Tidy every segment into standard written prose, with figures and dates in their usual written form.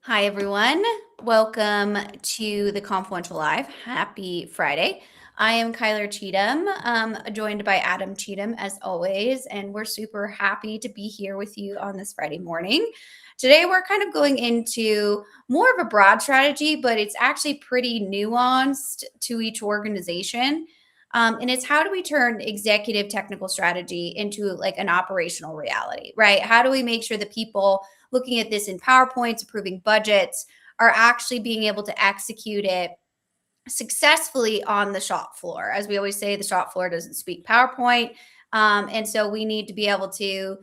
Hi, everyone. Welcome to the Confluential Live. Happy Friday. I am Kyler Cheatham, joined by Adam Cheatham as always, and we're super happy to be here with you on this Friday morning. Today, we're kind of going into more of a broad strategy, but it's actually pretty nuanced to each organization. And it's how do we turn executive technical strategy into like an operational reality, right? How do we make sure that people looking at this in PowerPoints, approving budgets, are actually being able to execute it successfully on the shop floor? As we always say, the shop floor doesn't speak PowerPoint. And so we need to be able to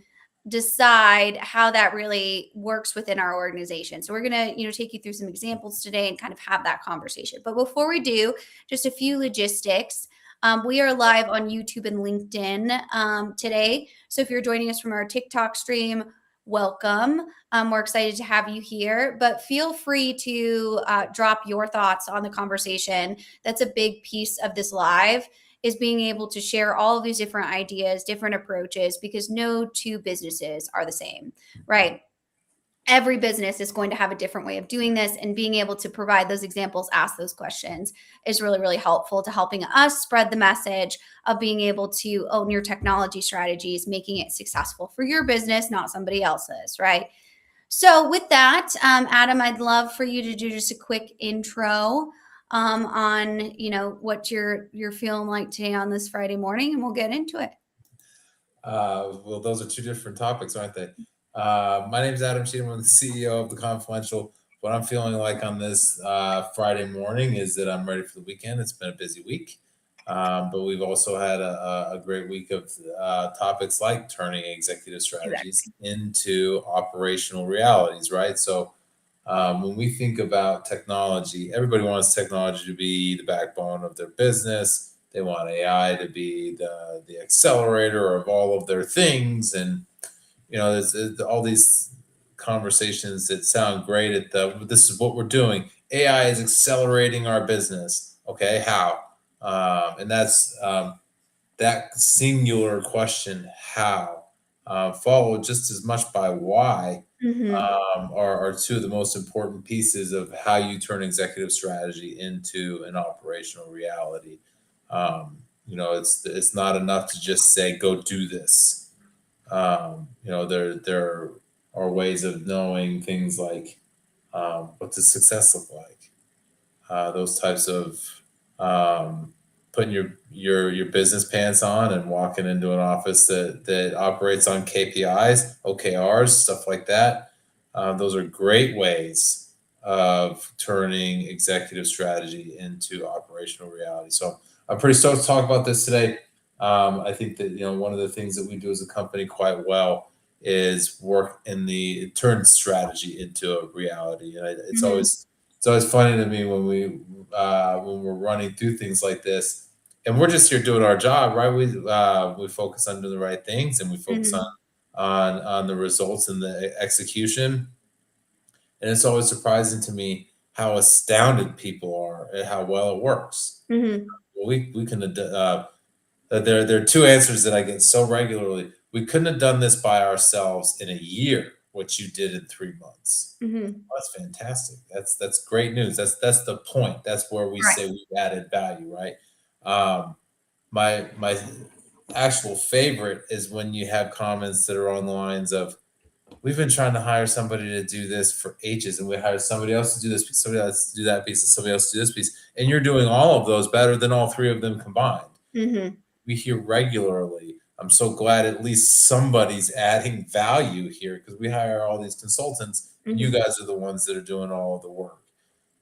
decide how that really works within our organization. So we're going to, take you through some examples today and kind of have that conversation. But before we do, just a few logistics. We are live on YouTube and LinkedIn today. So if you're joining us from our TikTok stream, welcome. We're excited to have you here, but feel free to drop your thoughts on the conversation. That's a big piece of this live, is being able to share all of these different ideas, different approaches, because no two businesses are the same, right? Every business is going to have a different way of doing this, and being able to provide those examples, ask those questions is really, really helpful to helping us spread the message of being able to own your technology strategies, making it successful for your business, not somebody else's, right? So with that, Adam, I'd love for you to do just a quick intro on, what you're feeling like today on this Friday morning, and we'll get into it. Well, those are two different topics, aren't they? My name is Adam Cheatham. I'm the CEO of The Confluential. What I'm feeling like on this Friday morning is that I'm ready for the weekend. It's been a busy week, but we've also had a great week of topics like turning executive strategies into operational realities, right? So when we think about technology, everybody wants technology to be the backbone of their business. They want AI to be the accelerator of all of their things, and there's all these conversations that sound great. This is what we're doing. AI is accelerating our business. Okay, how? And that's that singular question, how, followed just as much by why, Mm-hmm. are two of the most important pieces of how you turn executive strategy into an operational reality. It's not enough to just say go do this. There are ways of knowing things like what does success look like. Those types of putting your business pants on and walking into an office that operates on KPIs, OKRs, stuff like that. Those are great ways of turning executive strategy into operational reality. So I'm pretty stoked to talk about this today. I think that one of the things that we do as a company quite well is work in the turn strategy into a reality, and Mm-hmm. it's always funny to me when we're running through things like this, and we're just here doing our job, right? We focus on doing the right things, and we focus Mm-hmm. on the results and the execution. And it's always surprising to me how astounded people are at how well it works. Mm-hmm. We can there are two answers that I get so regularly. We couldn't have done this by ourselves in a year, what you did in 3 months. Mm-hmm. Oh, that's fantastic. That's great news. That's the point. That's where we Right. say we've added value, right? Um, my actual favorite is when you have comments that are on the lines of, "We've been trying to hire somebody to do this for ages, and we hired somebody else to do this piece, somebody else to do that piece, and somebody else to do this piece, and you're doing all of those better than all three of them combined." Mm-hmm. We hear regularly. I'm so glad at least somebody's adding value here, because we hire all these consultants, and you Mm-hmm. guys are the ones that are doing all of the work.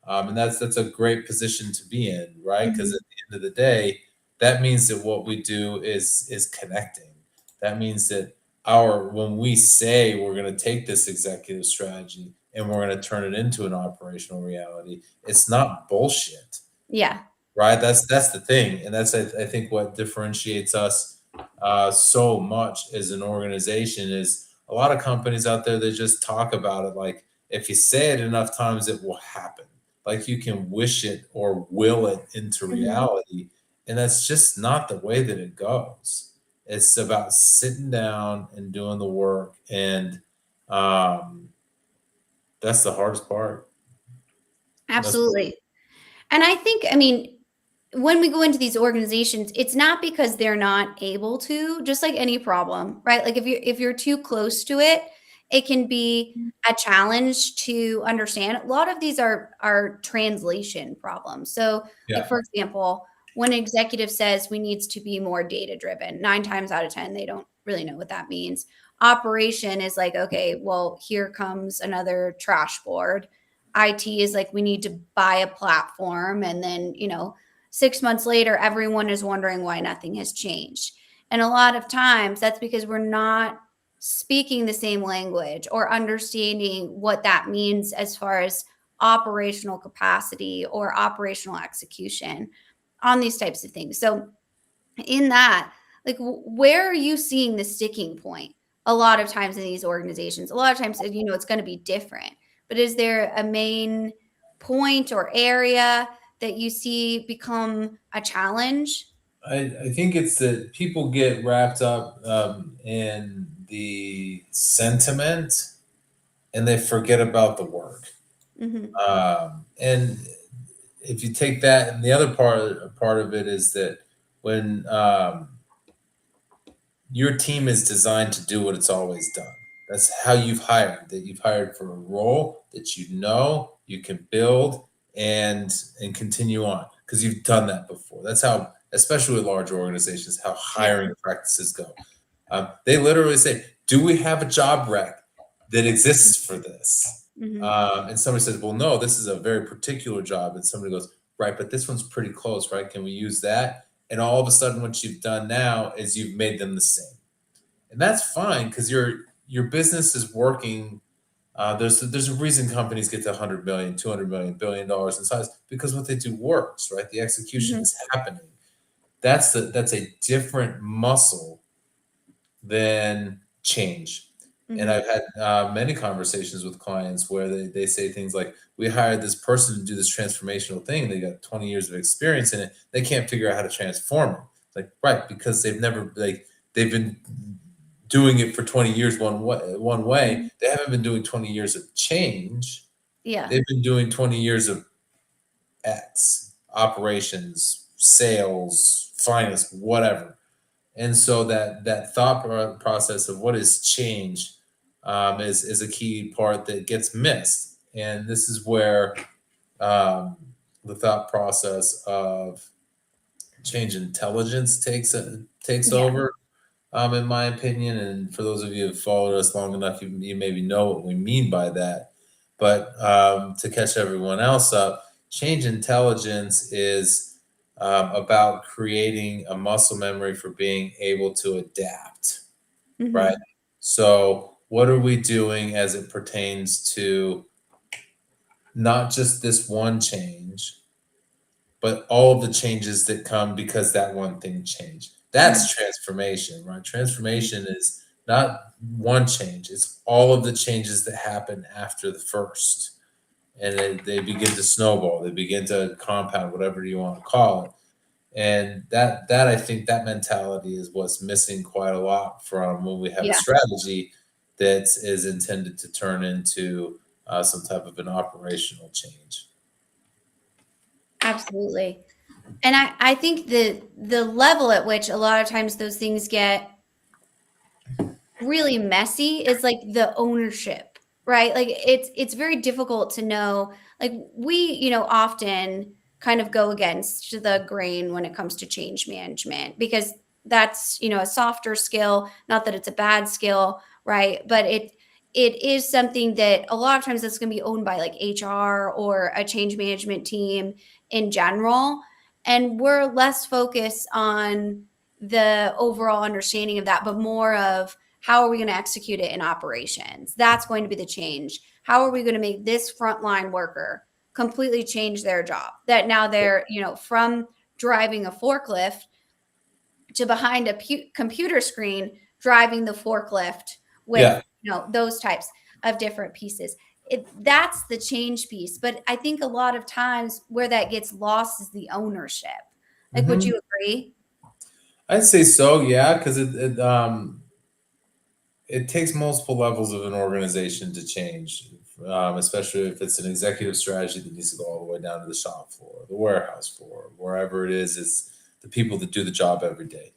And that's a great position to be in, right? Because Mm-hmm. at the end of the day, that means that what we do is connecting. That means that our when we say we're going to take this executive strategy and we're going to turn it into an operational reality, it's not bullshit, Yeah. right? That's the thing, and that's I think what differentiates us so much as an organization. Is a lot of companies out there that just talk about it like, if you say it enough times it will happen, like you can wish it or will it into Mm-hmm. reality, and that's just not the way that it goes. It's about sitting down and doing the work, and um, That's the hardest part. That's Absolutely. And I think, I mean, when we go into these organizations, it's not because they're not able to, just like any problem, right? Like if you're too close to it, it can be a challenge to understand. A lot of these are translation problems. So, like yeah. for example, when an executive says we needs to be more data driven, 9 times out of 10, they don't really know what that means. Operation is like, okay, well, here comes another trash board. IT is like, we need to buy a platform. And then, 6 months later, everyone is wondering why nothing has changed. And a lot of times that's because we're not speaking the same language or understanding what that means as far as operational capacity or operational execution on these types of things. So, in that, like, where are you seeing the sticking point a lot of times in these organizations? A lot of times, it's going to be different, but is there a main point or area that you see become a challenge? I think it's that people get wrapped up in the sentiment and they forget about the work. Hmm. And if you take that, and the other part of it is that when your team is designed to do what it's always done. That's how you've hired. That you've hired for a role that you can build and continue on because you've done that before. That's how, especially with large organizations, how Yeah. hiring practices go. They literally say, "Do we have a job rec that exists for this?" Hmm. And somebody says, "Well, no, this is a very particular job." And somebody goes, "Right, but this one's pretty close, right? Can we use that?" And all of a sudden, what you've done now is you've made them the same, and that's fine because your business is working. There's a reason companies get to 100 million, 200 million, $1 billion in size because what they do works, right? The execution Hmm. is happening. That's a different muscle than change. And Hmm. I've had many conversations with clients where they say things like, we hired this person to do this transformational thing. They got 20 years of experience in it. They can't figure out how to transform it. It's like, right, because they've been doing it for 20 years one way. Hmm. They haven't been doing 20 years of change. Yeah. They've been doing 20 years of X, operations, sales, finance, whatever. And so that thought process of what is change is a key part that gets missed. And this is where um, the thought process of change intelligence takes Yeah. over, in my opinion. And for those of you who have followed us long enough, you maybe know what we mean by that. But to catch everyone else up, change intelligence is about creating a muscle memory for being able to adapt, right? Hmm. So, what are we doing as it pertains to not just this one change, but all of the changes that come because that one thing changed? Hmm. That's transformation, right? Transformation is not one change, it's all of the changes that happen after the first. And they begin to snowball, they begin to compound, whatever you want to call it. And that I think that mentality is what's missing quite a lot from when we have a Yeah. strategy that is intended to turn into some type of an operational change. Absolutely. And I think the level at which a lot of times those things get really messy is like the ownership, right? Like it's very difficult to know. Like we, often kind of go against the grain when it comes to change management because that's, a softer skill, not that it's a bad skill, right? But it is something that a lot of times that's going to be owned by like HR or a change management team in general, and we're less focused on the overall understanding of that, but more of how are we going to execute it in operations? That's going to be the change. How are we going to make this frontline worker completely change their job? That now they're, from driving a forklift to behind a computer screen driving the forklift with, Yeah. those types of different pieces. That's the change piece. But I think a lot of times where that gets lost is the ownership. Like, would Hmm. you agree? I'd say so, yeah, because it takes multiple levels of an organization to change. especially if it's an executive strategy that needs to go all the way down to the shop floor, the warehouse floor, wherever it is. It's the people that do the job every day.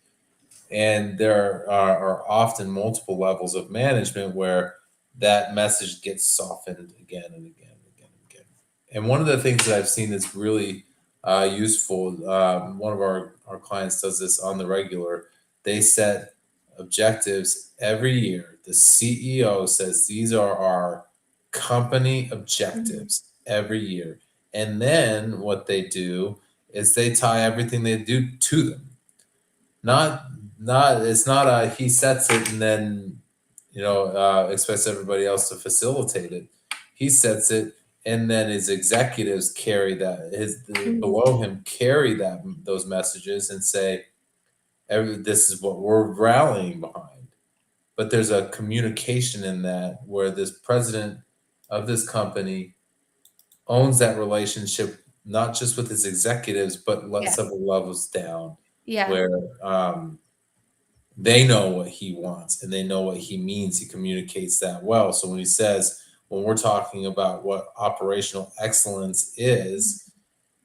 And there are often multiple levels of management where that message gets softened again and again and again and again. And one of the things that I've seen that's really useful, one of our clients does this on the regular. They set objectives every year. The CEO says these are our company Mhm. objectives every year. And then what they do is they tie everything they do to them. Not not it's not a he sets it and then expects everybody else to facilitate it. He sets it and then his executives carry that his the, Mhm. below him carry those messages and say this is what we're rallying behind. But there's a communication in that where this president of this company owns that relationship not just with his executives but Yeah. several levels down Yeah. where they know what he wants and they know what he means. He communicates that well. So when he says, when we're talking about what operational excellence is,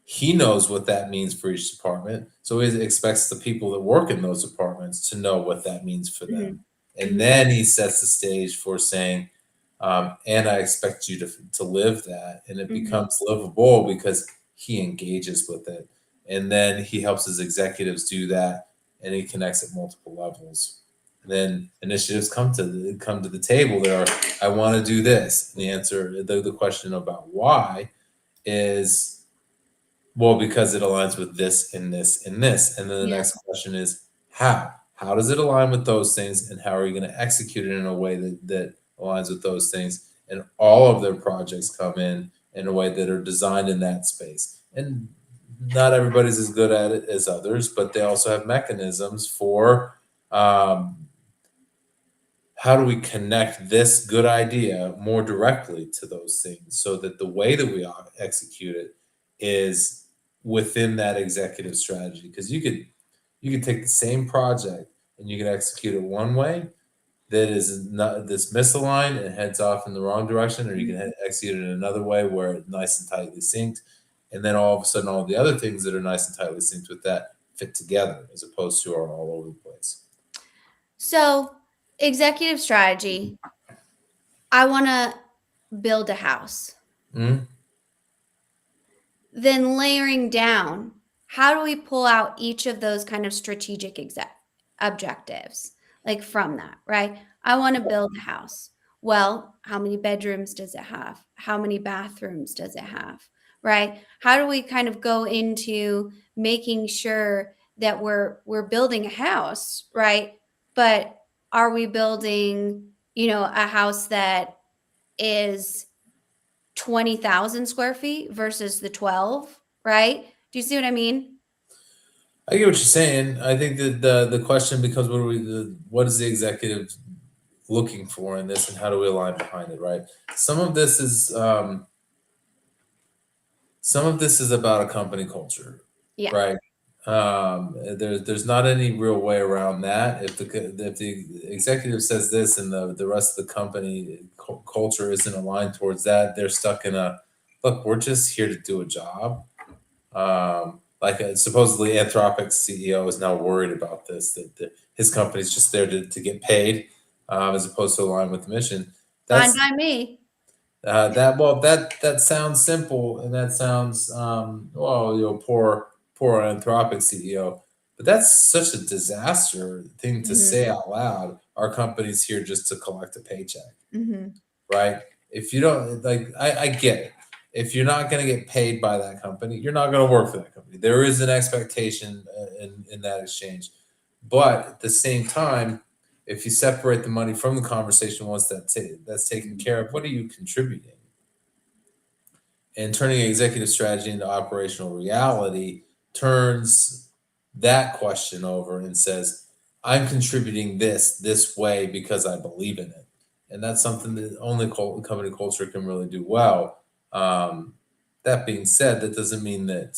he knows what that means for each department. So he expects the people that work in those departments to know what that means for them. Mhm. And Mhm. then he sets the stage for saying, and I expect you to live that. And it Mhm. becomes livable because he engages with it. And then he helps his executives do that and he connects at multiple levels. And then initiatives come to the table. There are, I want to do this. And the answer, the question about why is well, because it aligns with this and this and this. And then the Yeah. next question is how? How does it align with those things? And how are you going to execute it in a way that aligns with those things? And all of their projects come in a way that are designed in that space. And not everybody's as good at it as others, but they also have mechanisms for um, how do we connect this good idea more directly to those things so that the way that we execute it is within that executive strategy because you could take the same project and you can execute it one way that is not this misaligned and heads off in the wrong direction, or you can Mhm. execute it in another way where it's nice and tightly synced, and then all of a sudden all the other things that are nice and tightly synced with that fit together as opposed to are all over the place. So, executive strategy, I want to build a house. Mhm. Then layering down, how do we pull out each of those kind of strategic objectives like from that, right? I want to build a house. Well, how many bedrooms does it have? How many bathrooms does it have? Right? How do we kind of go into making sure that we're building a house, right? But are we building, a house that is 20,000 square feet versus the 12, right? Do you see what I mean? I get what you're saying. I think that the question becomes what is the executive looking for in this and how do we align behind it, right? Some of this is some of this is about a company culture, Yeah. right? There's not any real way around that. If the executive says this and the rest of the company culture isn't aligned towards that, they're stuck in a look. We're just here to do a job. Like supposedly Anthropic's CEO is now worried about this that his company's just there to get paid as opposed to align with the mission. Fine That's by me. that sounds simple and that sounds poor Anthropic CEO, but that's such a disaster thing to Mhm. say out loud. Our company's here just to collect a paycheck, Mhm. right? If you don't like, I get it. If you're not going to get paid by that company, you're not going to work for that company. There is an expectation in that exchange, but at the same time, if you separate the money from the conversation once that's taken Mhm. care of, what are you contributing? And turning executive strategy into operational reality turns that question over and says, I'm contributing this way because I believe in it. And that's something that only company culture can really do well. That being said, that doesn't mean that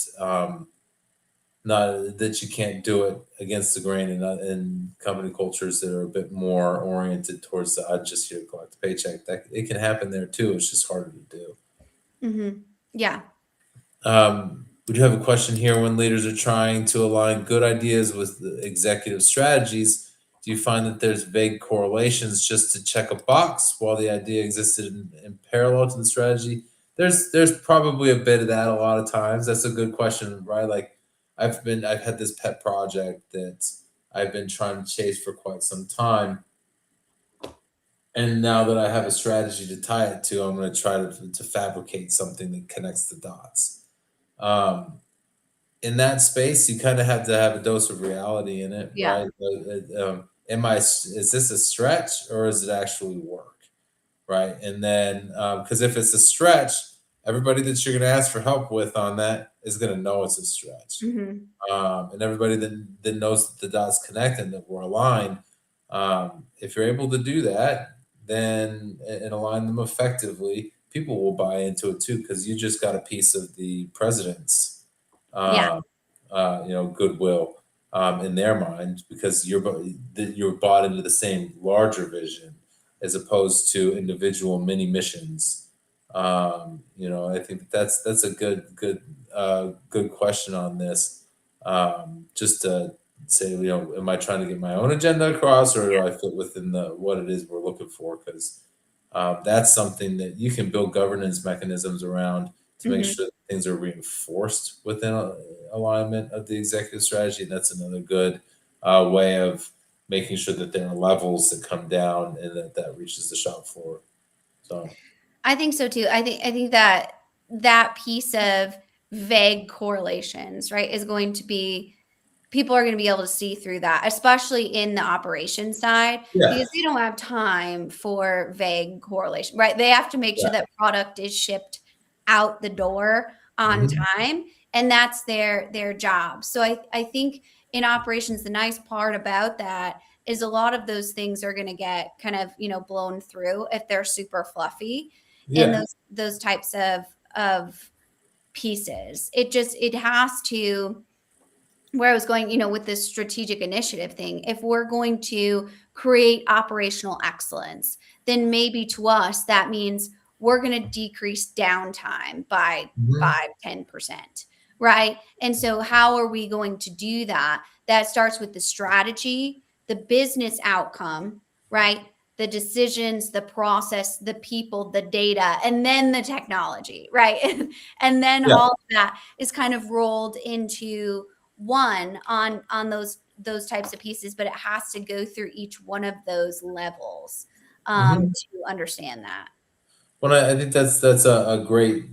not that you can't do it against the grain, and in company cultures that are a bit more oriented towards the I'm just here to collect a paycheck. That it can happen there too. It's just harder to do. Yeah. We do have a question here. When leaders are trying to align good ideas with the executive strategies, do you find that there's vague correlations just to check a box while the idea existed in parallel to the strategy? There's probably a bit of that a lot of times. That's a good question, right? Like I've had this pet project that I've been trying to chase for quite some time. And now that I have a strategy to tie it to, I'm going to try to fabricate something that connects the dots. Um, in that space, you kind of have to have a dose of reality in it, Yeah. right? Is this a stretch or is it actually work, right? And then, because if it's a stretch, everybody that you're going to ask for help with on that is going to know it's a stretch, Hmm. and everybody that knows that the dots connect and that we're aligned. If you're able to do that, then and align them effectively, people will buy into it too because you just got a piece of the president's Yeah. uh, goodwill in their mind because you're bought into the same larger vision as opposed to individual mini missions. I think that's a good question on this. Just to say, am I trying to get my own agenda across, or do I fit within the what it is we're looking for? Because that's something that you can build governance mechanisms around to make Hmm. sure that things are reinforced within alignment of the executive strategy. And that's another good way of making sure that there are levels that come down and that reaches the shop floor. So, I think so too. I think that that piece of vague correlations, right, is going to be people are going to be able to see through that, especially in the operation side, yeah. because they don't have time for vague correlation, right? They have to make Yeah. sure that product is shipped out the door on Mhm. time, and that's their job. So I think in operations, the nice part about that is a lot of those things are going to get kind of blown through if they're super fluffy in Yeah. those types of pieces. It has to where I was going, with this strategic initiative thing, if we're going to create operational excellence, then maybe to us that means we're going to decrease downtime by Mhm. 5-10%, right? And so how are we going to do that? That starts with the strategy, the business outcome, right? The decisions, the process, the people, the data, and then the technology, right? And then Yeah. all of that is kind of rolled into one on those types of pieces, but it has to go through each one of those levels Mhm. to understand that. Well, I think that's a great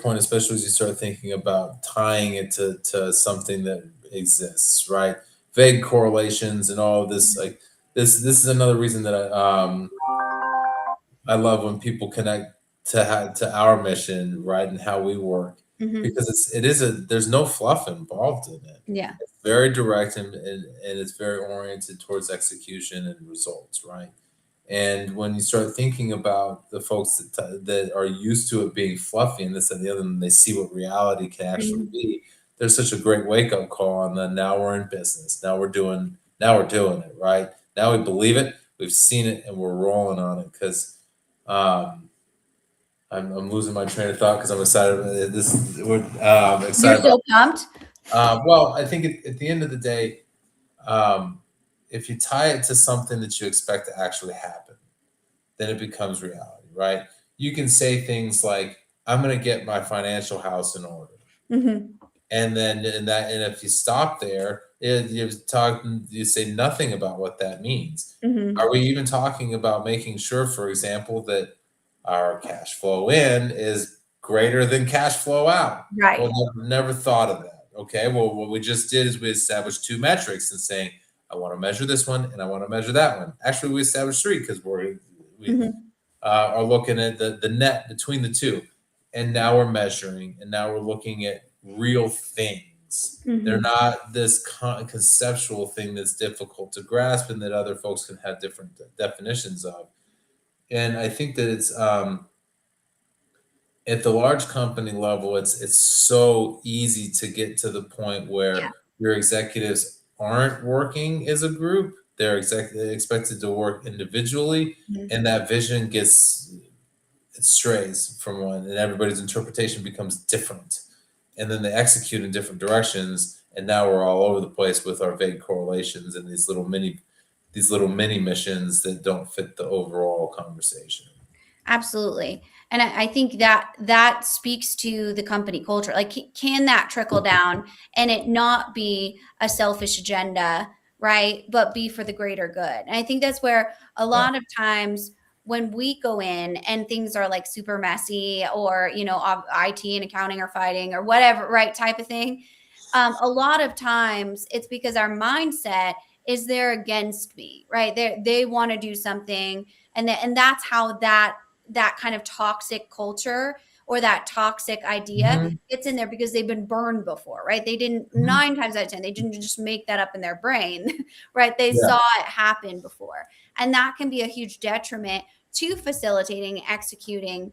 point, especially as you start thinking about tying it to something that exists, right? Vague correlations and all of this, like this is another reason that I love when people connect to our mission, right, and how we work, Hmm. because there's no fluff involved in it. Yeah. It's very direct and it's very oriented towards execution and results, right? And when you start thinking about the folks that are used to it being fluffy and this and the other, and they see what reality can actually Hmm. be, there's such a great wake up call on the now we're in business. Now we're doing it, right? Now we believe it, we've seen it, and we're rolling on it because um, I'm losing my train of thought because I'm excited. We're You're excited about. so pumped. Well, I think at the end of the day, um, if you tie it to something that you expect to actually happen, then it becomes reality, right? You can say things like, "I'm going to get my financial house in order," Hmm. and then and if you stop there, you say nothing about what that means. Are Hmm. we even talking about making sure, for example, that our cash flow in is greater than cash flow out? Well, Right. never thought of that. Okay, well, what we just did is we established two metrics and saying, I want to measure this one and I want to measure that one. Actually, we established three because we Hmm. are looking at the net between the two. And now we're measuring, and now we're looking at real things. They're Hmm. not this conceptual thing that's difficult to grasp and that other folks can have different definitions of. And I think that at the large company level, it's so easy to get to the point Yeah. where your executives aren't working as a group. They're expected to work individually, Mhm. and that vision gets it strays from one, and everybody's interpretation becomes different. And then they execute in different directions, and now we're all over the place with our vague correlations and these little mini missions that don't fit the overall conversation. Absolutely. And I think that that speaks to the company culture. Like, can that trickle down and it not be a selfish agenda, right? But be for the greater good. And I think that's where a Yeah. lot of times when we go in and things are like super messy, or, IT and accounting are fighting or whatever, right? Type of thing. A lot of times it's because our mindset is they're against me, right? They want to do something, and that's how that kind of toxic culture or that toxic idea Mhm. gets in there, because they've been burned before, right? They didn't, Mhm. 9 times out of 10, they didn't just make that up in their brain, right? They Yeah. saw it happen before. And that can be a huge detriment to facilitating, executing,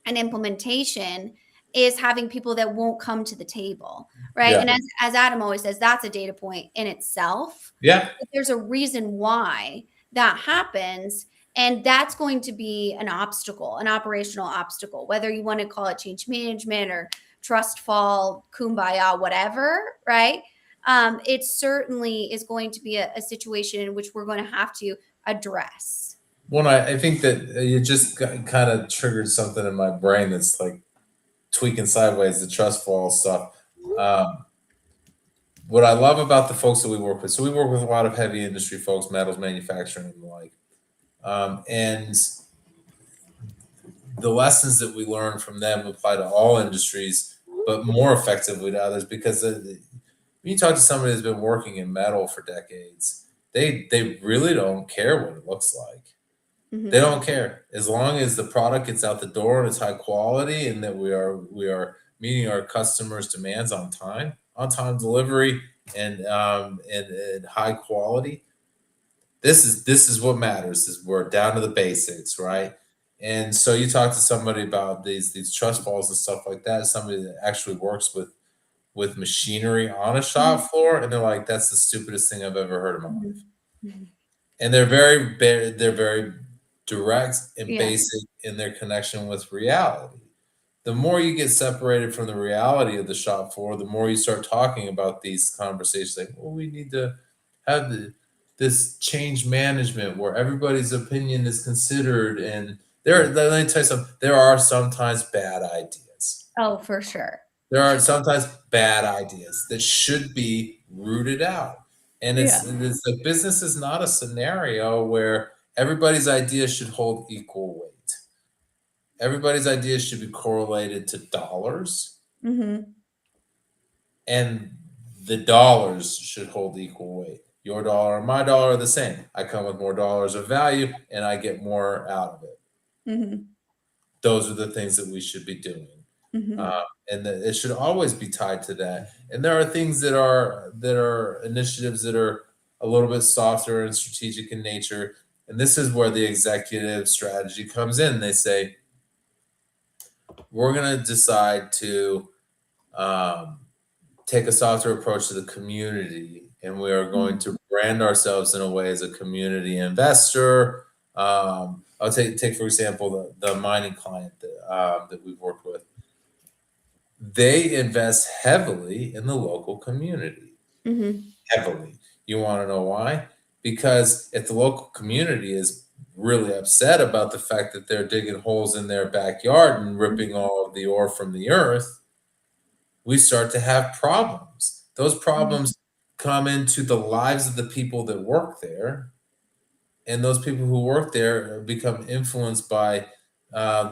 and implementation, is having people that won't come to the table, right? Yeah. And as Adam always says, that's a data point in itself. Yeah. But there's a reason why that happens, and that's going to be an obstacle, an operational obstacle, whether you want to call it change management or trust fall, kumbaya, whatever, right? It certainly is going to be a situation in which we're going to have to address. Well, I think that you just kind of triggered something in my brain that's like tweaking sideways, the trust fall stuff. Um, what I love about the folks that we work with, so we work with a lot of heavy industry folks, metals manufacturing and the like. And the lessons that we learn from them apply to all industries, but more effectively to others, because when you talk to somebody that's been working in metal for decades, they really don't care what it looks like. They Hmm. don't care as long as the product gets out the door and it's high quality, and that we are meeting our customers' demands on time delivery, and high quality. This is what matters. Is we're down to the basics, right? And so you talk to somebody about these trust falls and stuff like that. Somebody that actually works with machinery on a shop floor, and they're like, "That's the stupidest thing I've ever heard in my life." Hmm. Hmm. And they're very direct and Yeah. basic in their connection with reality. The more you get separated from the reality of the shop floor, the more you start talking about these conversations like, well, we need to have this change management where everybody's opinion is considered. And let me tell you something, there are sometimes bad ideas. Oh, for sure. There are sometimes bad ideas that should be rooted out. And Yeah. it's the business is not a scenario where everybody's ideas should hold equal weight. Everybody's ideas should be correlated to dollars, Hmm. and the dollars should hold equal weight. Your dollar and my dollar are the same. I come with more dollars of value and I get more out of it. Hmm. Those are the things that we should be doing. Hmm. And that it should always be tied to that. And there are things that are initiatives that are a little bit softer and strategic in nature. And this is where the executive strategy comes in. They say, we're going to decide to um, take a softer approach to the community, and we are going to brand ourselves in a way as a community investor. I'll take for example the mining client that we've worked with. They invest heavily in the local community, Hmm. heavily. You want to know why? Because if the local community is really upset about the fact that they're digging holes in their backyard and ripping all of the ore from the earth, we start to have problems. Those Hmm. problems come into the lives of the people that work there, and those people who work there become influenced by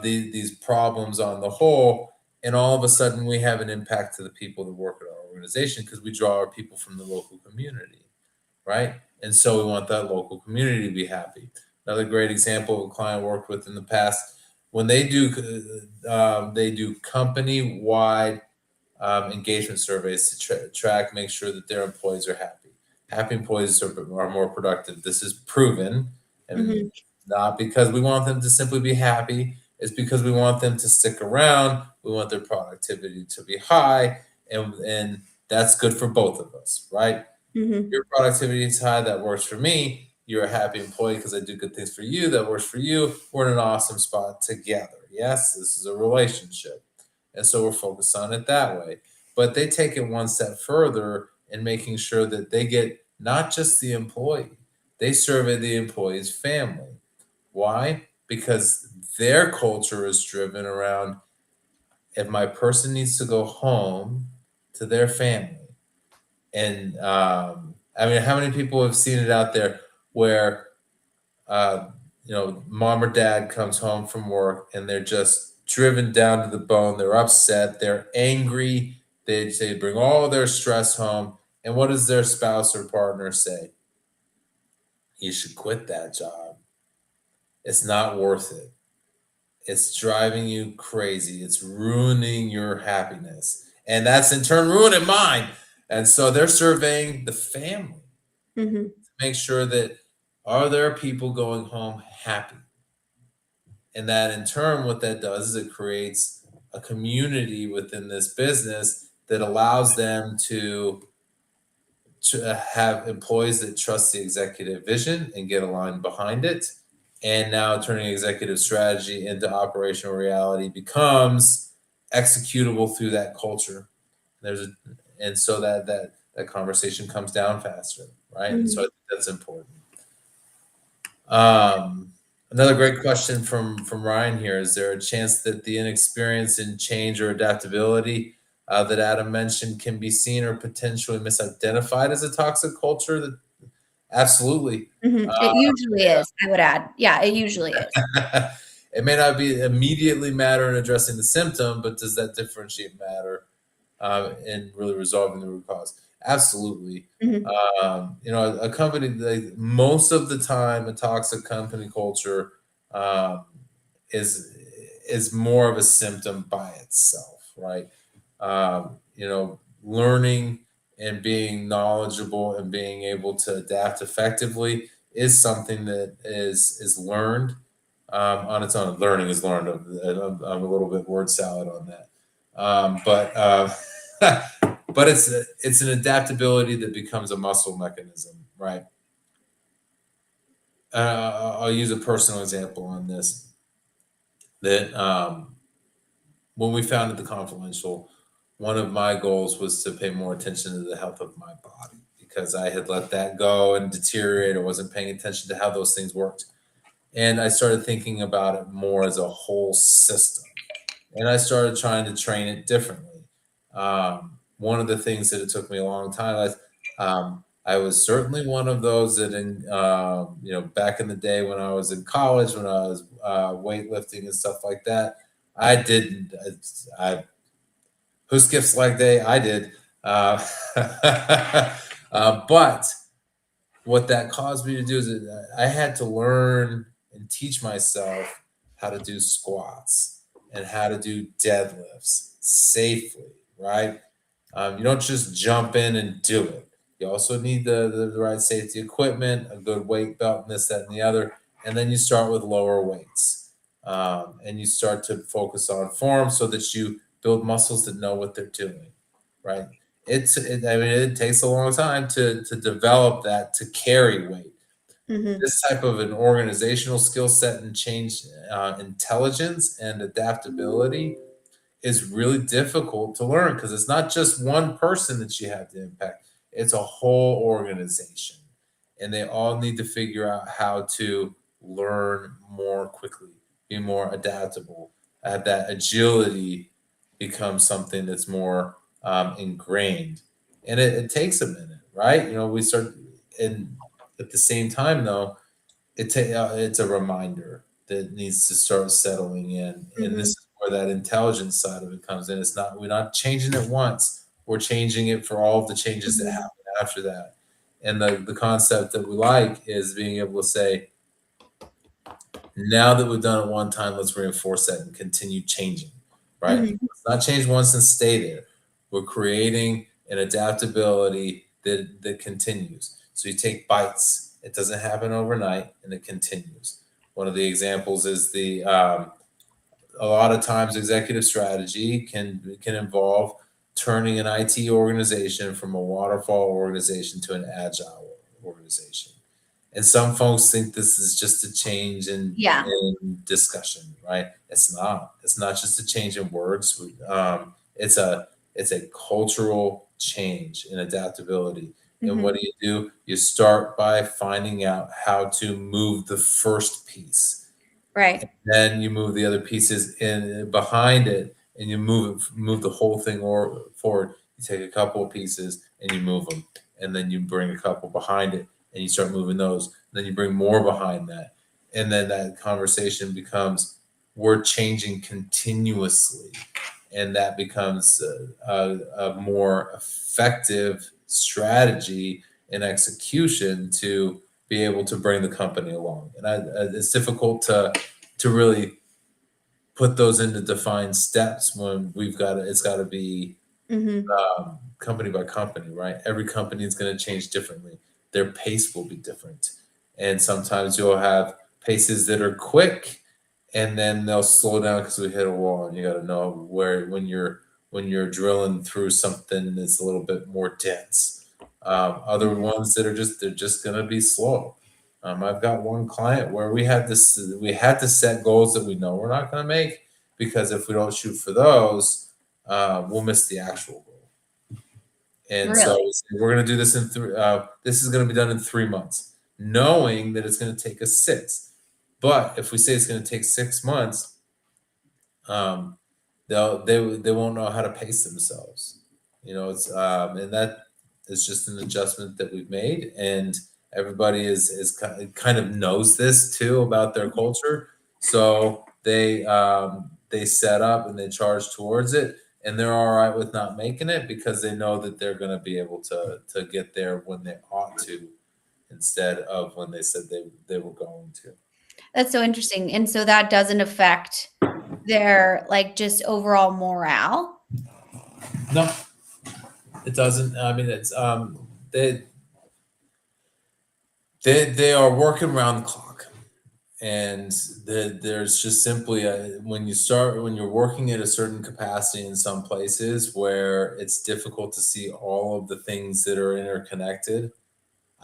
these problems on the whole. And all of a sudden, we have an impact to the people that work at our organization because we draw our people from the local community, right? And so we want that local community to be happy. Another great example of a client I worked with in the past, when they do company wide engagement surveys to track, make sure that their employees are happy. Happy employees are more productive. This is proven, and Hmm. not because we want them to simply be happy, It's because we want them to stick around. We want their productivity to be high, and that's good for both of us, right? Mm-hmm. Your productivity is high, that works for me. You're a happy employee because I do good things for you, that works for you. We're in an awesome spot together. Yes, this is a relationship. And so we're focused on it that way. But they take it one step further in making sure that they get not just the employee, they survey the employee's family. Why? Because their culture is driven around, if my person needs to go home to their family. And I mean, how many people have seen it out there where uh, mom or dad comes home from work and they're just driven down to the bone. They're upset. They're angry. They bring all their stress home. And what does their spouse or partner say? You should quit that job. It's not worth it. It's driving you crazy. It's ruining your happiness. And that's in turn ruining mine. And so they're surveying the family Mm-hmm. to make sure that, are there people going home happy? And that in turn, what that does is it creates a community within this business that allows them to have employees that trust the executive vision and get aligned behind it. And now turning executive strategy into operational reality becomes executable through that culture. There's a, and so that conversation comes down faster, right? And so I Mm-hmm. think that's important. Um, Another great question from Ryan here: is there a chance that the inexperience in change or adaptability that Adam mentioned can be seen or potentially misidentified as a toxic culture? Absolutely. Mm-hmm. It usually is, I would add. Yeah, it usually is. It may not be immediately matter in addressing the symptom, but does that differentiate matter in really resolving the root cause? Absolutely. Mm-hmm. A company, like, most of the time, a toxic company culture um, is more of a symptom by itself, right? Learning and being knowledgeable and being able to adapt effectively is something that is learned on its own. Learning is learned. I'm a little bit word salad on that, but but it's an adaptability that becomes a muscle mechanism, right? I'll use a personal example on this. That when we founded the Confidential, one of my goals was to pay more attention to the health of my body because I had let that go and deteriorate. I wasn't paying attention to how those things worked. And I started thinking about it more as a whole system. And I started trying to train it differently. One of the things that it took me a long time, I was certainly one of those that, back in the day when I was in college, when I was weightlifting and stuff like that, I didn't. Who skips leg day? I did. Uh, but what that caused me to do is that I had to learn and teach myself how to do squats and how to do deadlifts safely, right? You don't just jump in and do it. You also need the right safety equipment, a good weight belt, and this, that, and the other. And then you start with lower weights. And you start to focus on form so that you build muscles that know what they're doing, right? I mean, it takes a long time to develop that to carry weight. Mm-hmm. This type of an organizational skill set and change intelligence and adaptability is really difficult to learn because it's not just one person that you have to impact, it's a whole organization. And they all need to figure out how to learn more quickly, be more adaptable, have that agility become something that's more ingrained. And it takes a minute, right? We start, and at the same time, though, it's a reminder that needs to start settling in, and this Mm-hmm. is where that intelligence side of it comes in. We're not changing it once, we're changing it for all of the changes that Mm-hmm. happen after that. And the concept that we like is being able to say, now that we've done it one time, let's reinforce that and continue changing, right? Mm-hmm. Let's not change once and stay there. We're creating an adaptability that continues. So you take bites. It doesn't happen overnight, and it continues. One of the examples is a lot of times executive strategy can involve turning an IT organization from a waterfall organization to an agile organization. And some folks think this is just a change Yeah. in discussion, right? It's not. It's not just a change in words. It's a cultural change in adaptability. And what do? You start by finding out how to move the first piece, Right. then you move the other pieces in behind it, and you move the whole thing or forward. You take a couple of pieces and you move them, and then you bring a couple behind it and you start moving those. Then you bring more behind that, and then that conversation becomes, we're changing continuously, and that becomes a more effective strategy and execution to be able to bring the company along. And it's difficult to really put those into defined steps when it's got to be company by company, right? Every company is going to change differently. Their pace will be different. And sometimes you'll have paces that are quick, and then they'll slow down because we hit a wall, and you got to know where, when you're drilling through something that's a little bit more dense. Other ones that they're just going to be slow. I've got one client where we had to set goals that we know we're not going to make, because if we don't shoot for those, we'll miss the actual goal. And so Really? we're going to do this in three. This is going to be done in 3 months, knowing that it's going to take us 6. But if we say it's going to take 6 months, they won't know how to pace themselves. It's and that is just an adjustment that we've made, and everybody is kind of knows this too about their culture. So they set up and they charge towards it, and they're all right with not making it, because they know that they're going to be able to get there when they ought to, instead of when they said they were going to. That's so interesting. And so that doesn't affect their like just overall morale. No, it doesn't. I mean, it's they are working around the clock, and there's just simply when you're working at a certain capacity in some places where it's difficult to see all of the things that are interconnected.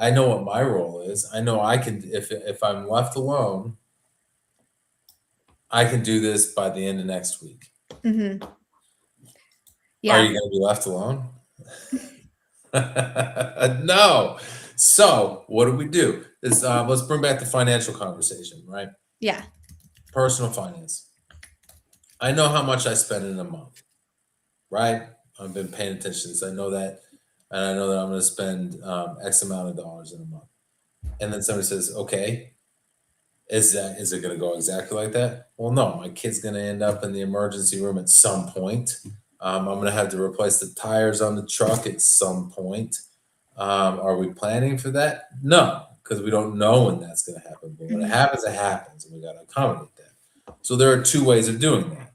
I know what my role is. I know I can, if I'm left alone, I can do this by the end of next week. Mm-hmm. Are Yeah. you going to be left alone? No. So what do? Let's bring back the financial conversation, right? Yeah. Personal finance. I know how much I spend in a month, right? I've been paying attention to this. I know that, and I know that I'm going to spend X amount of dollars in a month. And then somebody says, "Okay, is it going to go exactly like that?" Well, no. My kid's going to end up in the emergency room at some point. I'm going to have to replace the tires on the truck at some point. Are we planning for that? No, because we don't know when that's going to happen. But when it happens, and we got to accommodate that. So there are 2 ways of doing that.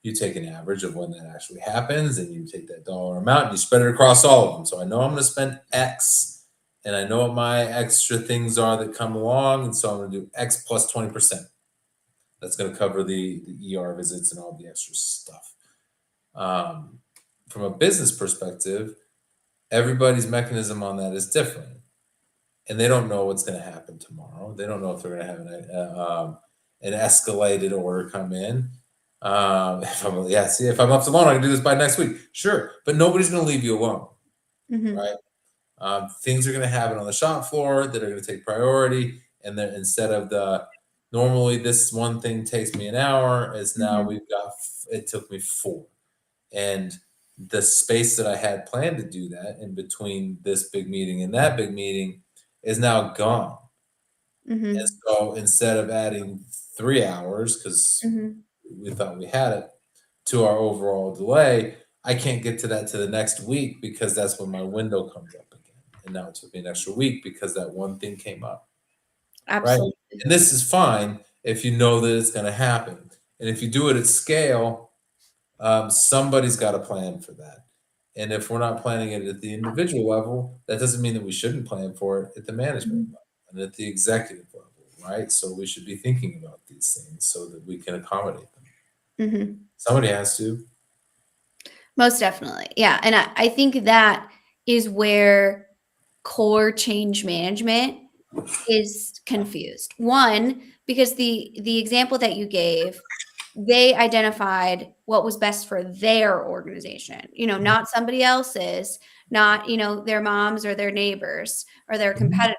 You take an average of when that actually happens, and you take that dollar amount and you spread it across all of them. So I know I'm going to spend X, and I know what my extra things are that come along, and so I'm going to do X plus 20%. That's going to cover the ER visits and all the extra stuff. From a business perspective, everybody's mechanism on that is different, and they don't know what's going to happen tomorrow. They don't know if they're going to have an escalated order come in. If I'm left alone, I can do this by next week. Sure, but nobody's going to leave you alone, right? Things are going to happen on the shop floor that are going to take priority, and then instead of normally this one thing takes me an hour, it's now it took me 4, and the space that I had planned to do that in between this big meeting and that big meeting is now gone. And so instead of adding 3 hours, because we thought we had it, to our overall delay, I can't get to the next week, because that's when my window comes up again. And now it took me an extra week because that one thing came up. Right. Absolutely. And this is fine if you know that it's going to happen. And if you do it at scale, somebody's got a plan for that. And if we're not planning it at the individual level, that doesn't mean that we shouldn't plan for it at the management level and at the executive level, right? So we should be thinking about these things so that we can accommodate them. Somebody has to. Most definitely. Yeah. And I think that is where core change management is confused. One, because the example that you gave, they identified what was best for their organization, not somebody else's, not, their moms or their neighbors or their Mhm. competitor,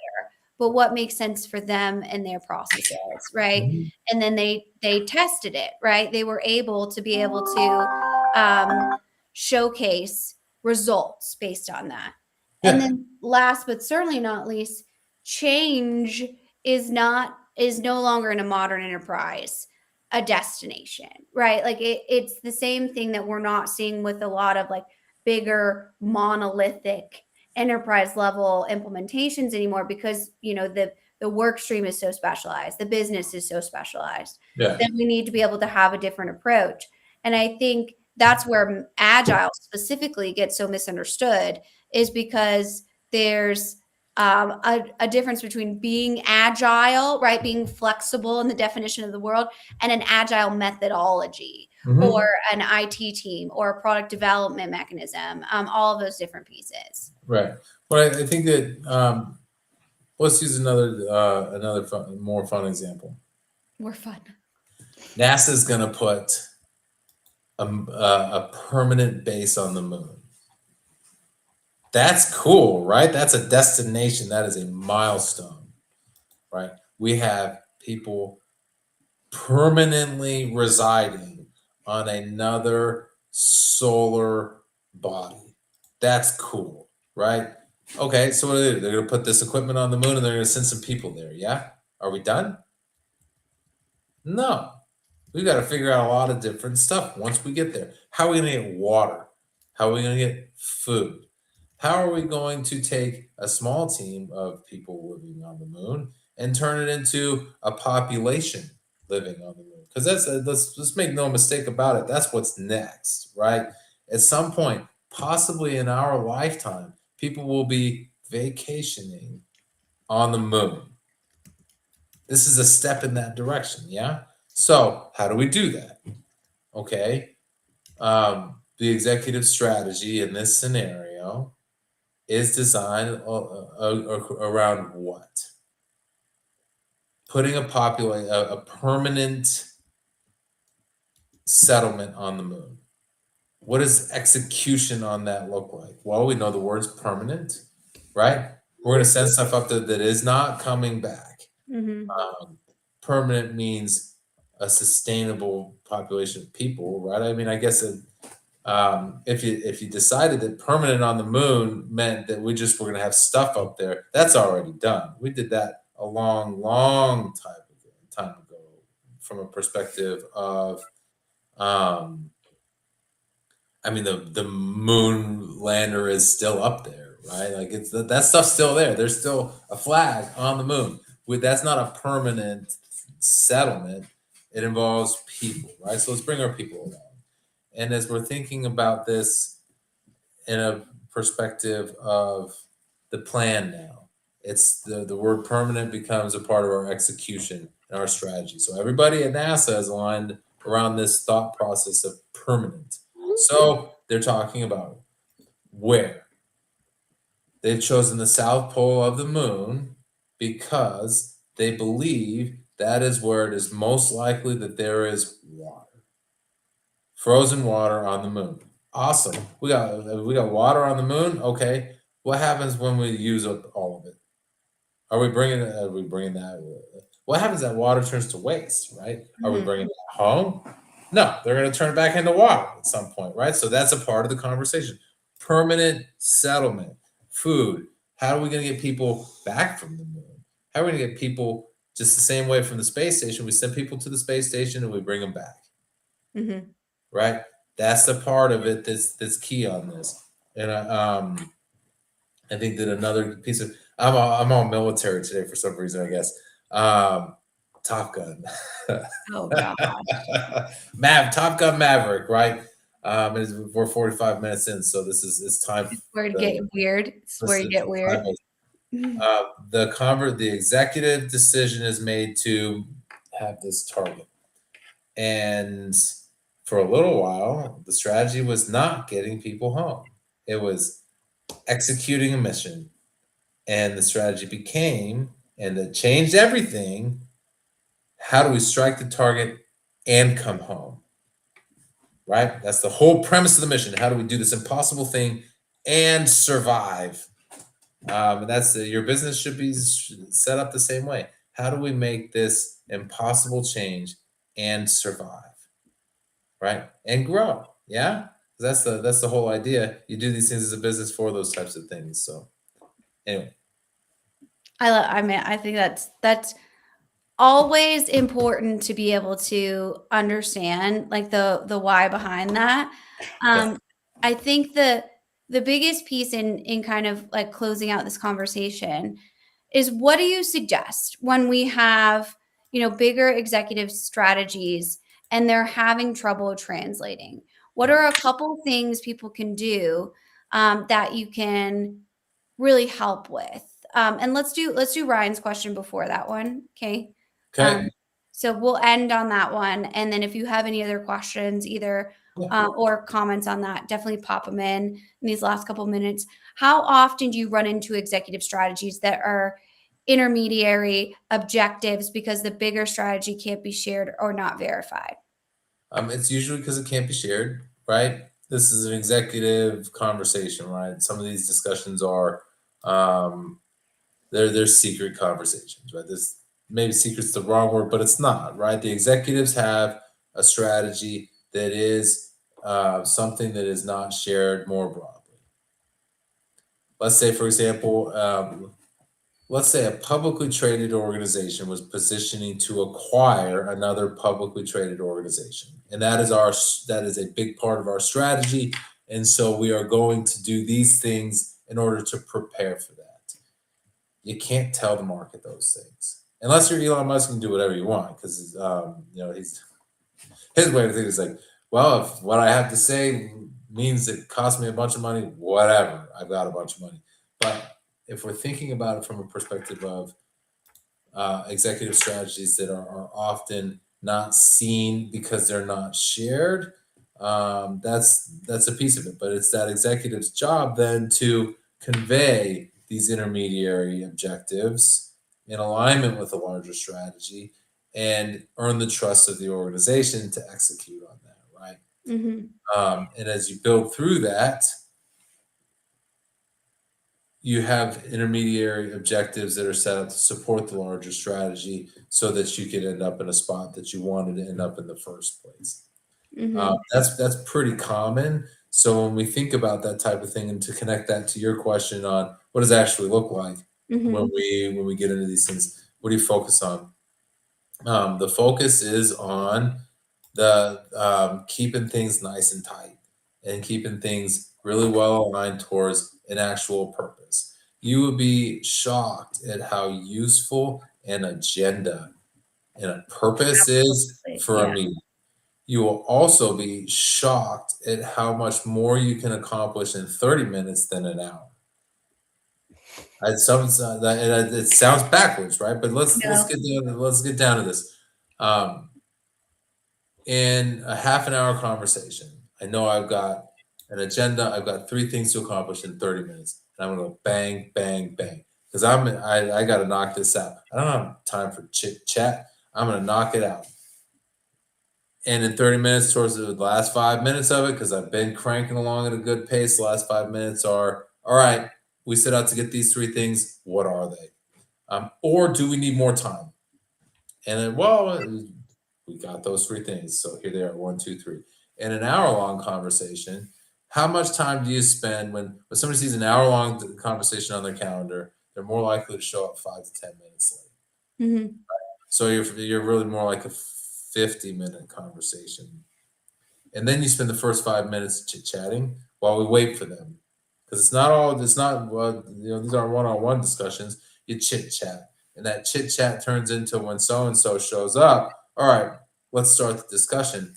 but what makes sense for them and their processes, right? Mhm. And then they tested it, right? They were able to be able to showcase results based on that. And Yeah. then last but certainly not least, change is no longer in a modern enterprise a destination, right? Like it's the same thing that we're not seeing with a lot of like bigger monolithic enterprise level implementations anymore, because the work stream is so specialized, the business is so specialized, Yeah. that we need to be able to have a different approach. And I think that's where agile specifically gets so misunderstood, is because there's a difference between being agile, right? Being flexible in the definition of the world, and an agile methodology, or Hmm. an IT team, or a product development mechanism, all of those different pieces. Right. But I think that let's use another more fun example. We're fun. NASA's going to put a permanent base on the moon. That's cool, right? That's a destination. That is a milestone, right? We have people permanently residing on another solar body. That's cool, right? Okay, so what are they do? They're going to put this equipment on the moon and they're going to send some people there. Yeah? Are we done? No. We got to figure out a lot of different stuff once we get there. How are we going to get water? How are we going to get food? How are we going to take a small team of people living on the moon and turn it into a population living on the moon? Because let's make no mistake about it. That's what's next, right? At some point, possibly in our lifetime, people will be vacationing on the moon. This is a step in that direction, yeah? So, how do we do that? Okay. The executive strategy in this scenario is designed around what? Putting a permanent settlement on the moon. What does execution on that look like? Well, we know the word's permanent, right? We're going to send stuff up that is not coming back. Mm-hmm. Permanent means a sustainable population of people, right? I mean, I guess if you decided that permanent on the moon meant that we just were going to have stuff up there, that's already done. We did that a long time ago, from a perspective of, um, I mean, the moon lander is still up there, right? Like that stuff's still there. There's still a flag on the moon. That's not a permanent settlement. It involves people, right? So let's bring our people along. And as we're thinking about this in a perspective of the plan now, it's the word permanent becomes a part of our execution and our strategy. So everybody at NASA is aligned around this thought process of permanent. So they're talking about where. They've chosen the south pole of the moon because they believe that is where it is most likely that there is water. Frozen water on the moon. Awesome. We got water on the moon. Okay. What happens when we use up all of it? Are we bringing that? What happens that water turns to waste, right? Are we Mm-hmm. bringing it home? No, they're going to turn it back into water at some point, right? So that's a part of the conversation. Permanent settlement, food. How are we going to get people back from the moon? How are we going to get people just the same way from the space station? We send people to the space station and we bring them back, Mm-hmm. right? That's the part of it that's key on this. And I think that another piece of I'm all military today for some reason, I guess. Um, Top Gun, Oh God. Top Gun Maverick, right? We're 45 minutes in, so this is it's time. It's where it The get weird. It's where this you is get time. weird. Mhm. The executive decision is made to have this target, and For a little while, the strategy was not getting people home. It was executing a mission. And the strategy became, and it changed everything. How do we strike the target and come home? Right? That's the whole premise of the mission. How do we do this impossible thing and survive? And that's your business should be set up the same way. How do we make this impossible change and survive? Right? And grow. Yeah? That's the whole idea. You do these things as a business for those types of things. So anyway. I mean, I think that's always important to be able to understand like the why behind that. Yeah. I think the biggest piece in kind of like closing out this conversation is, what do you suggest when we have, bigger executive strategies and they're having trouble translating? What are a couple things people can do that you can really help with? And let's do Ryan's question before that one. Okay. Okay. So we'll end on that one, and then if you have any other questions, either Yeah. or comments on that, definitely pop them in these last couple minutes. How often do you run into executive strategies that are intermediary objectives because the bigger strategy can't be shared or not verified? It's usually because it can't be shared, right? This is an executive conversation, right? Some of these discussions are, um, they're secret conversations, right? This maybe secret's the wrong word, but it's not, right? The executives have a strategy that is something that is not shared more broadly. Let's say, for example, let's say a publicly traded organization was positioning to acquire another publicly traded organization, and that is a big part of our strategy, and so we are going to do these things in order to prepare for that. You can't tell the market those things unless you're Elon Musk and do whatever you want, because he's his way of thinking is like, well, if what I have to say means it costs me a bunch of money, whatever, I've got a bunch of money. But if we're thinking about it from a perspective of executive strategies that are often not seen because they're not shared, that's a piece of it. But it's that executive's job then to convey these intermediary objectives in alignment with a larger strategy and earn the trust of the organization to execute on that, right? Mm-hmm. And as you build through that, you have intermediary objectives that are set up to support the larger strategy so that you can end up in a spot that you wanted to end up in the first place. Mm-hmm. That's pretty common. So when we think about that type of thing, and to connect that to your question on what does it actually look like Mm-hmm. when we get into these things, what do you focus on? The focus is on the keeping things nice and tight and keeping things really well aligned towards an actual purpose. You would be shocked at how useful an agenda and a purpose is Absolutely. for a Yeah. meeting. You will also be shocked at how much more you can accomplish in 30 minutes than an hour. It sounds it sounds backwards, right? But No. let's get down to this. Um, in a half an hour conversation, I know I've got an agenda. I've got three things to accomplish in 30 minutes. And I'm gonna go bang, bang, bang. Because I gotta knock this out. I don't have time for chit chat. I'm gonna knock it out. And in 30 minutes, towards the last 5 minutes of it, because I've been cranking along at a good pace, the last 5 minutes are all right, we set out to get these three things. What are they? Or do we need more time? And then, well, we got those three things. So here they are, one, two, three. In an hour-long conversation, how much time do you spend when somebody sees an hour-long conversation on their calendar? They're more likely to show up 5 to 10 minutes late. Mm-hmm. So you're really more like a 50-minute conversation, and then you spend the first 5 minutes chit-chatting while we wait for them, because it's not well, these aren't one-on-one discussions. You chit-chat, and that chit-chat turns into when so and so shows up, all right, let's start the discussion.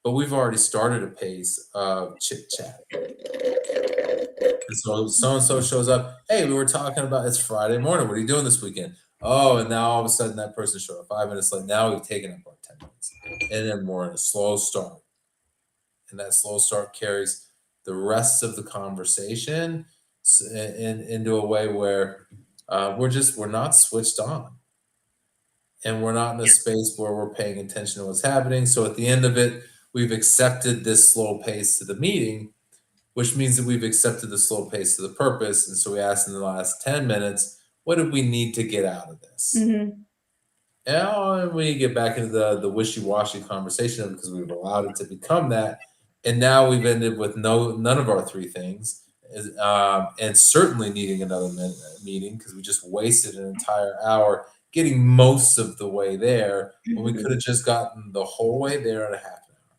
But we've already started a pace of chit-chat, and so and so shows up, hey, we were talking about, it's Friday morning, what are you doing this weekend? Oh, and now all of a sudden that person showed up 5 minutes late. Now we've taken up our 10 minutes, and then we're in a slow start. and that slow start carries the rest of the conversation into a way where we're not switched on, and we're not in a space where we're paying attention to what's happening. So at the end of it, we've accepted this slow pace to the meeting, which means that we've accepted the slow pace to the purpose. And so we asked in the last 10 minutes, what did we need to get out of this? Mm-hmm. And we get back into the wishy-washy conversation because we've allowed it to become that. And now we've ended with none of our three things, and certainly needing another meeting because we just wasted an entire hour getting most of the way there when we could have just gotten the whole way there in a half an hour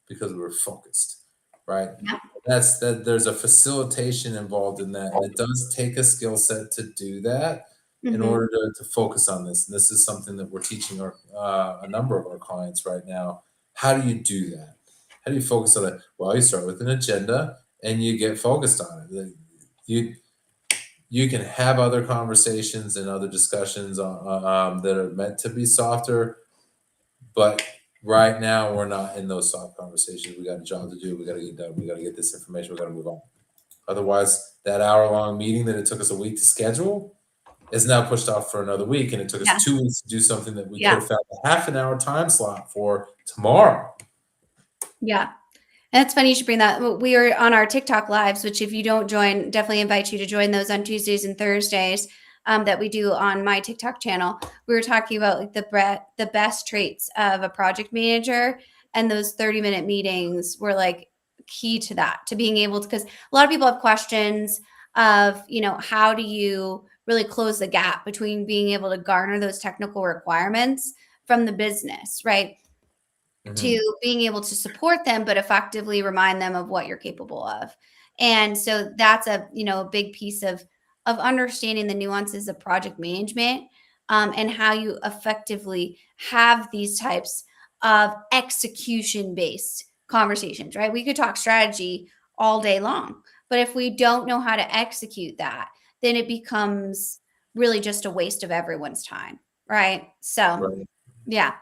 because we were focused, right? Yeah. That's that. There's a facilitation involved in that, and it does take a skill set to do that in Mm-hmm. order to focus on this. And this is something that we're teaching our a number of our clients right now. How do you do that? How do you focus on it? Well, you start with an agenda and you get focused on it. You can have other conversations and other discussions that are meant to be softer, but right now we're not in those soft conversations. We got a job to do. We got to get done. We got to get this information. We got to move on. Otherwise, that hour-long meeting that it took us a week to schedule is now pushed off for another week, and it took us Yeah. 2 weeks to do something that we Yeah. could have found a half an hour time slot for tomorrow. Yeah. And it's funny you should bring that. We are on our TikTok lives, which if you don't join, definitely invite you to join those on Tuesdays and Thursdays that we do on my TikTok channel. We were talking about like the best traits of a project manager, and those 30-minute meetings were like key to that, to being able to, because a lot of people have questions of, how do you really close the gap between being able to garner those technical requirements from the business, right? To being able to support them, but effectively remind them of what you're capable of. And so that's a big piece of understanding the nuances of project management, and how you effectively have these types of execution based conversations, right? We could talk strategy all day long, but if we don't know how to execute that, then it becomes really just a waste of everyone's time, right? So Right. yeah.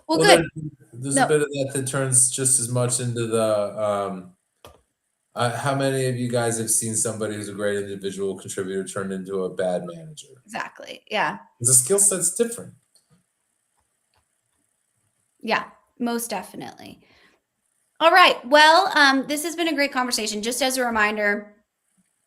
Well, Well, good. there's a No, bit of that turns just as much into the how many of you guys have seen somebody who's a great individual contributor turned into a bad manager? exactly. Yeah. The skill set's different. Yeah, most definitely. All right. Well, this has been a great conversation. Just as a reminder,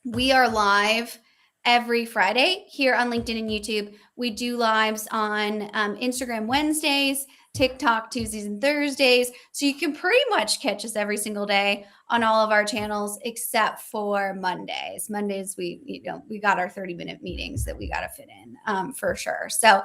we are live every Friday here on LinkedIn and YouTube. We do lives on Instagram Wednesdays, TikTok Tuesdays and Thursdays. So you can pretty much catch us every single day on all of our channels except for Mondays. Mondays, we got our 30-minute meetings that we got to fit in for sure. So,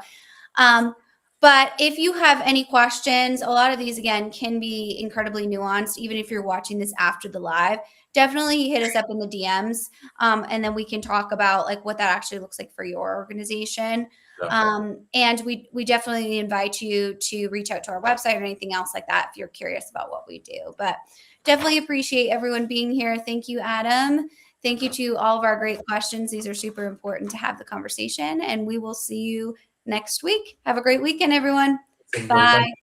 but if you have any questions, a lot of these, again, can be incredibly nuanced, even if you're watching this after the live. Definitely hit us up in the DMs, and then we can talk about like what that actually looks like for your organization. Yeah. And we definitely invite you to reach out to our website or anything else like that if you're curious about what we do. But definitely appreciate everyone being here. Thank you, Adam. Thank you to all of our great questions. These are super important to have the conversation, and we will see you next week. Have a great weekend, everyone. Everybody, Bye. bye.